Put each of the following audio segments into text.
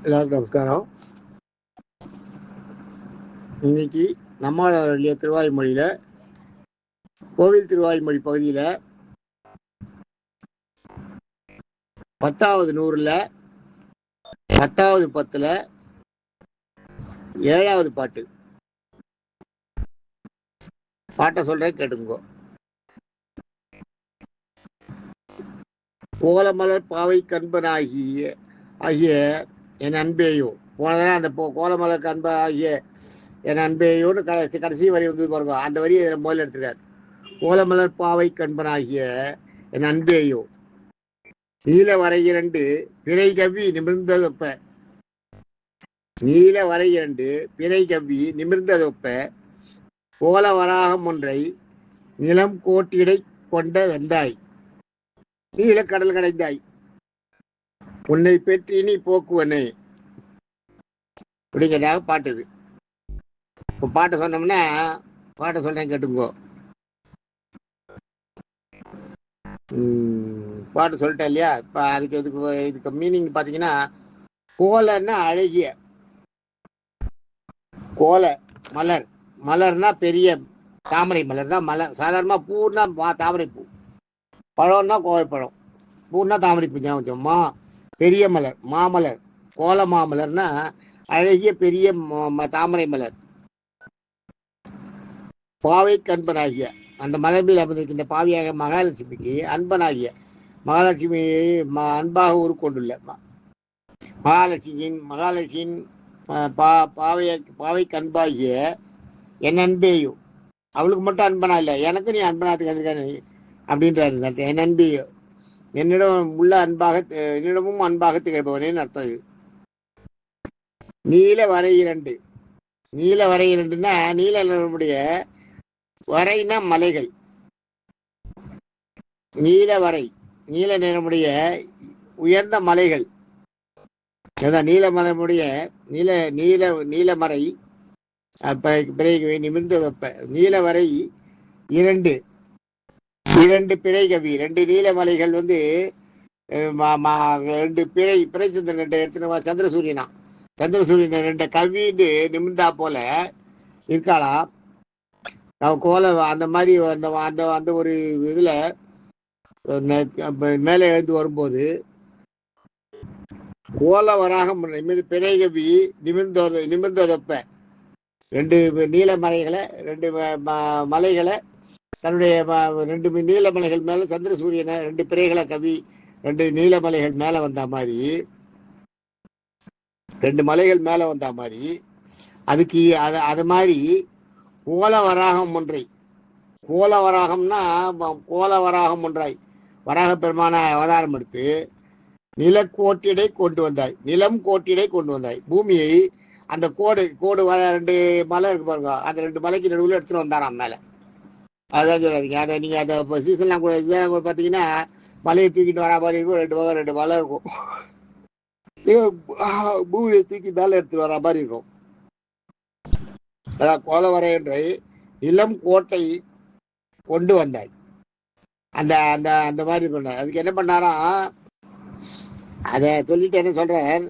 எல்லாருக்கும் நமஸ்காரம். இன்னைக்கு நம்மளுடைய திருவாய்மொழியில கோவில் திருவாய்மொழி பகுதியில 10வது நூறுல 10வது 10ல 7வது பாட்டை சொல்றேன், கேட்டுக்கோ. கோலமலர் பாவை கண்பனாகிய என் அன்பேயோ. போனதான அந்த கோலமலர் கண்பனாகிய என் அன்பேயோன்னு கடைசி வரி வந்து பாருங்க. அந்த வரியை முதல்ல எடுத்துக்காரு. கோலமலர் பாவை கண்பனாகிய என் அன்பேயோ, நீல வரை 2 பிறை கவ்வி நிமிர்ந்ததொப்ப. நீல வரை 2 பிறை கவ்வி நிமிர்ந்ததொப்ப கோல வராகம் ஒன்றை நிலம் கோட்டிடை கொண்ட வெந்தாய், நீல கடல் கடைந்தாய், உன்னை பெற்று நீ போக்குவனே அப்படிங்கிறதாக பாட்டுது. இப்போ பாட்டை சொன்னோம்னா பாட்டை சொல்றேன், கேட்டுக்கோ. பாட்டு சொல்லிட்டேன் இல்லையா? இப்போ இதுக்கு மீனிங் பார்த்தீங்கன்னா, கோலன்னா அழகிய, கோல மலர், மலர்னா பெரிய தாமரை மலர் தான் மலர். சாதாரணமாக பூன்னா தாமரை பூ, பழம்னா கோவைப்பழம், பூன்னா தாமரை பூ. பெரிய மலர் மாமலர், கோல மாமலர்னா அழகிய பெரிய தாமரை மலர். பாவை கண்பனாகிய அந்த மலர்பில் அமர்ந்திருக்கின்ற பாவியாக மகாலட்சுமிக்கு அன்பனாகிய மகாலட்சுமியை அன்பாக உருக்கொண்டுள்ள மகாலட்சுமியின் பாவை கண்பாகிய என் அன்பேயோ. அவளுக்கு மட்டும் அன்பனா இல்லை, எனக்கு நீ அன்பனாத்துக்கு அப்படின்றாரு. என் அன்பேயோ, என்னிடம் உள்ள என்னிடமும் அன்பாக திகழ்பவனேன்னு அர்த்தம். இது நீல வரை 2. நீல வரை 2ன்னா நீல நிறமுடைய வரைனா மலைகள். நீல வரை நீல நிறமுடைய உயர்ந்த மலைகள். நீலமலைமுடைய நீலமறை பிறை நிமிர்ந்த வெப்ப. நீல வரை 2 பிறை கவி, 2 நீலமலைகள் வந்து 2 பிறை சந்திரன் 2 எடுத்துனா சந்திரசூரியனா, சந்திரசூரியன் 2 கவின்னு நிமிர்ந்தா போல இருக்காளாம். கோல அந்த மாதிரி அந்த ஒரு இதுல மேலே எழுந்து வரும்போது கோல வராகம் பிறை கவி நிமிர்ந்ததொப்ப 2 நீலமலைகளை 2 மலைகளை தன்னுடைய 2 நீலமலைகள் மேல சந்திரசூரியனை 2 பிறைகளை கவி 2 நீலமலைகள் மேல வந்த மாதிரி, 2 மலைகள் மேல வந்த மாதிரி அதுக்கு அது மாதிரி கோல வராகம் ஒன்றை, கோல வராகம்னா கோல வராகம் ஒன்றாய் வராக பெருமான அவதாரம் எடுத்து நிலக்கோட்டிடை கொண்டு வந்தாய், நிலம் கோட்டிடை கொண்டு வந்தாய். பூமியை அந்த கோடு வர 2 மலை இருக்கு பாருங்க, அந்த 2 மலைக்கு நடுவில் எடுத்துட்டு வந்தாராம் மேல. அதான் சொல்றாங்க. அதை நீங்க அந்த சீசன்லாம் கூட இதெல்லாம் கூட பார்த்தீங்கன்னா மலையை தூக்கிட்டு வரா மாதிரி இருக்கும். 2 பக்கம் 2 மலை இருக்கும். பூமியை தூக்கி மேல எடுத்துட்டு வரா மாதிரி இருக்கும். அதான் கோலவரை ஒன்றை நிலம் கோட்டை கொண்டு வந்தாய். அந்த அந்த அந்த மாதிரி சொன்னார். அதுக்கு என்ன பண்ணாராம், அதை சொல்லிட்டு என்ன சொல்றேன்,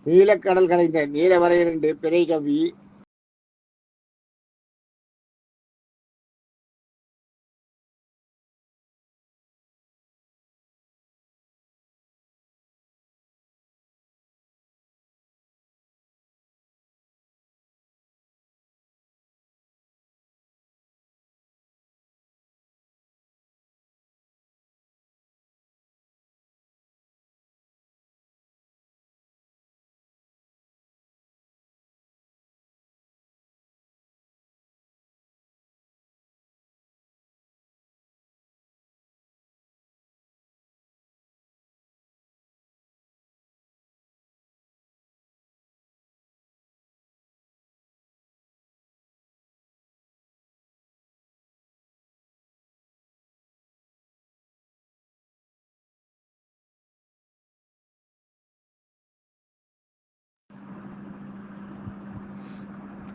நீலக்கடல் கலைந்த நீல வரை 2 பிறை கவி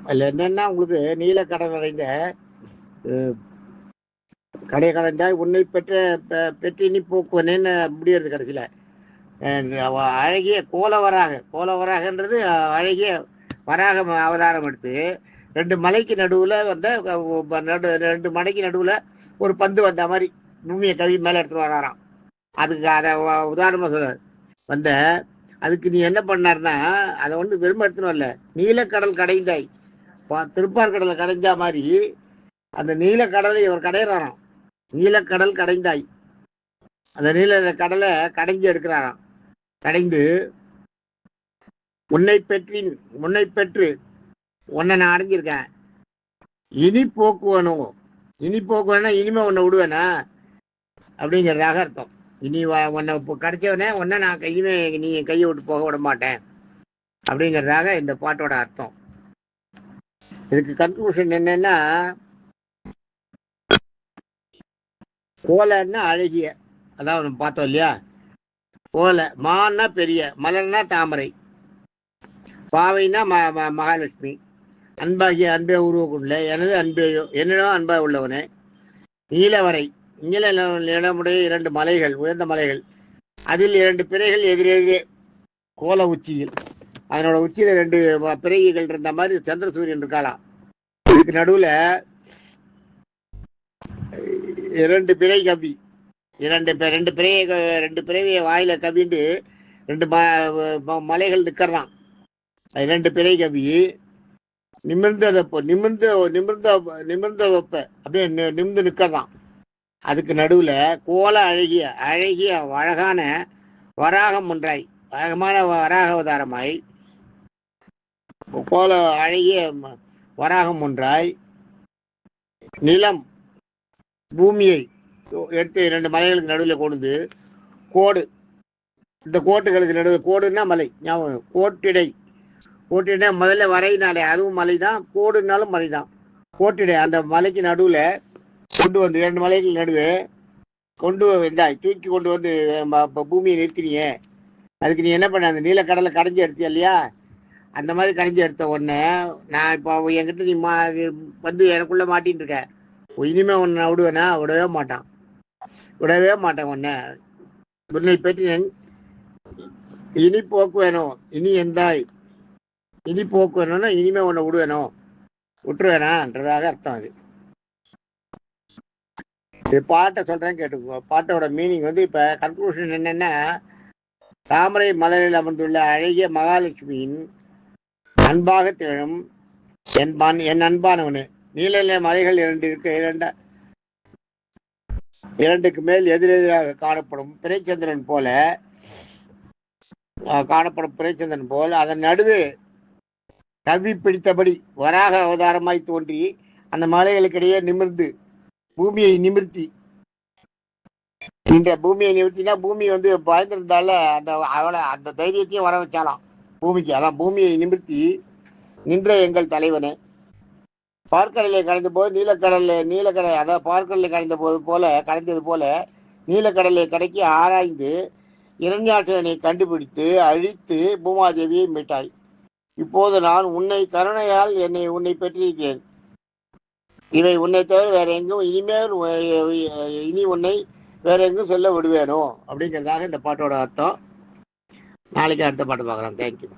அதில் என்னன்னா உங்களுக்கு நீலக்கடல் நிறைந்த கடை கடைந்தாய் உன்னை பெற்று நீ போக்குவனேன்னு முடியறது கடைசியில். அழகிய கோலவராகன்றது அழகிய வராக அவதாரம் எடுத்து ரெண்டு மலைக்கு நடுவில் வந்த ரெண்டு மலைக்கு நடுவில் ஒரு பந்து வந்த மாதிரி பூமியை கவி மேலே எடுத்துட்டு வராராம். அதுக்கு அதை உதாரணமாக சொல்ல வந்த அதுக்கு நீ என்ன பண்ணார்னா அதை வந்து வெறுமை எடுத்துன்னு வரல, நீலக்கடல் கடைந்தாய், திருப்பார்கடலை கடைஞ்சா மாதிரி அந்த நீலக்கடலை இவர் கடையிறாராம். நீலக்கடல் கடைந்தாய், அந்த நீல கடலை கடைஞ்சி எடுக்கிறாராம். கடைந்து உன்னை பெற்று உன்னை நான் அடைஞ்சிருக்கேன், இனி போக்குவனும். இனி போக்குவனா இனிமே உன்னை விடுவேனா அப்படிங்கிறதாக அர்த்தம். இனி உன்னை கிடைச்சவனே உன்னை நான் இனிமே நீ கையை விட்டு போக விட மாட்டேன் அப்படிங்கிறதாக இந்த பாட்டோட அர்த்தம். இதுக்கு கன்க்ளூஷன் என்னன்னா, கோலன்னா அழகிய, அதான் பார்த்தோம் இல்லையா. கோலை மான்னா பெரிய, மலர்னா தாமரை, பாவைனா மகாலட்சுமி, அன்பாகிய அன்பே உருவக்குள்ள எனது அன்பேயோ என்னிடம் அன்பா உள்ளவனே. நீலவரை நிலமுடைய இரண்டு மலைகள், உயர்ந்த மலைகள், அதில் இரண்டு பிறைகள் எதிரெதிரே கோல உச்சியில், அதனோட உச்சியில ரெண்டு பிறைகள் இருந்த மாதிரி சந்திர சூரியன் இருக்காளாம். இதுக்கு நடுவுல இரண்டு பிறை கவி, ரெண்டு பிறவிய வாயில கவிண்டு ரெண்டு மலைகள் நிக்கிறதாம். இரண்டு பிறை கவி நிமிர்ந்த வெப்ப அப்படியே நிமிர்ந்து நிக்கிறதாம். அதுக்கு நடுவுல கோல அழகிய அழகான வராகம் ஒன்றாய், அழகமான வராக அவதாரமாய் கோல அழகிய வராகம் ஒன்றாய் நிலம் பூமியை எடுத்து இரண்டு மலைகளுக்கு நடுவில் கொண்டு கோடு, இந்த கோட்டுகளுக்கு நடுவில், கோடுன்னா மலை ஞாபகம், கோட்டிடை முதல்ல வரையினாலே அதுவும் மலை தான், கோடுனாலும் மலை தான். கோட்டிடை அந்த மலைக்கு நடுவில் கொண்டு வந்து இரண்டு மலைகள் நடுவே கொண்டு வந்தாய், தூக்கி கொண்டு வந்து பூமியை நிறுத்தினியே. அதுக்கு நீ என்ன பண்ண, அந்த நீலக்கடலை கடைஞ்சி எடுத்தியா இல்லையா, அந்த மாதிரி கடைஞ்சி எடுத்த உடனே நான் இப்போ என்கிட்ட நீ வந்து எனக்குள்ள மாட்டின்னு இருக்க, இனிமே உன்னை விடுவேனா, விடவே மாட்டேன் உன்னை பற்றி இனி போக்கு வேணும், இனி போக்கு வேணும்னா இனிமே உன்னை விட்டுருவேனான்றதாக அர்த்தம். இது பாட்டை சொல்றேன் கேட்டுக்கோ. பாட்டோட மீனிங் வந்து இப்ப கன்க்ளூஷன் என்னன்னா, தாமரை மலரில் அமர்ந்துள்ள அழகிய மகாலட்சுமியின் அன்பாக திகழும் என் அன்பானவனு. நீல மலைகள் இரண்டுக்கு மேல் எதிரெதிராக காணப்படும் பிறைச்சந்திரன் போல் அதன் நடுவே கவி பிடித்தபடி வராக அவதாரமாய் தோன்றி அந்த மலைகளுக்கிடையே பூமியை நிமிர்த்தினா பூமி வந்து பயந்திருந்தால அந்த தைரியத்தையும் வர வச்சாலாம் பூமிக்கு. அதான் பூமியை நிமிர்த்தி நின்ற எங்கள் தலைவனே. பார்க்கடலை கடைந்த போது நீலக்கடலை அதாவது பார்க்கடலை கடைந்தது போல நீலக்கடலை கடைக்கு ஆராய்ந்து இரண்யாற்றனை கண்டுபிடித்து அழித்து பூமாதேவியை மீட்டாய். இப்போது நான் உன்னை கருணையால் உன்னை பெற்றிருக்கிறேன். இவை உன்னை தவிர வேற எங்கும் இனி உன்னை வேற எங்கும் சொல்ல விடுவேனோ அப்படிங்கிறதாக இந்த பாட்டோட அர்த்தம். நாளைக்கு அடுத்த பாட்டு பார்க்கலாம். தேங்க்யூ.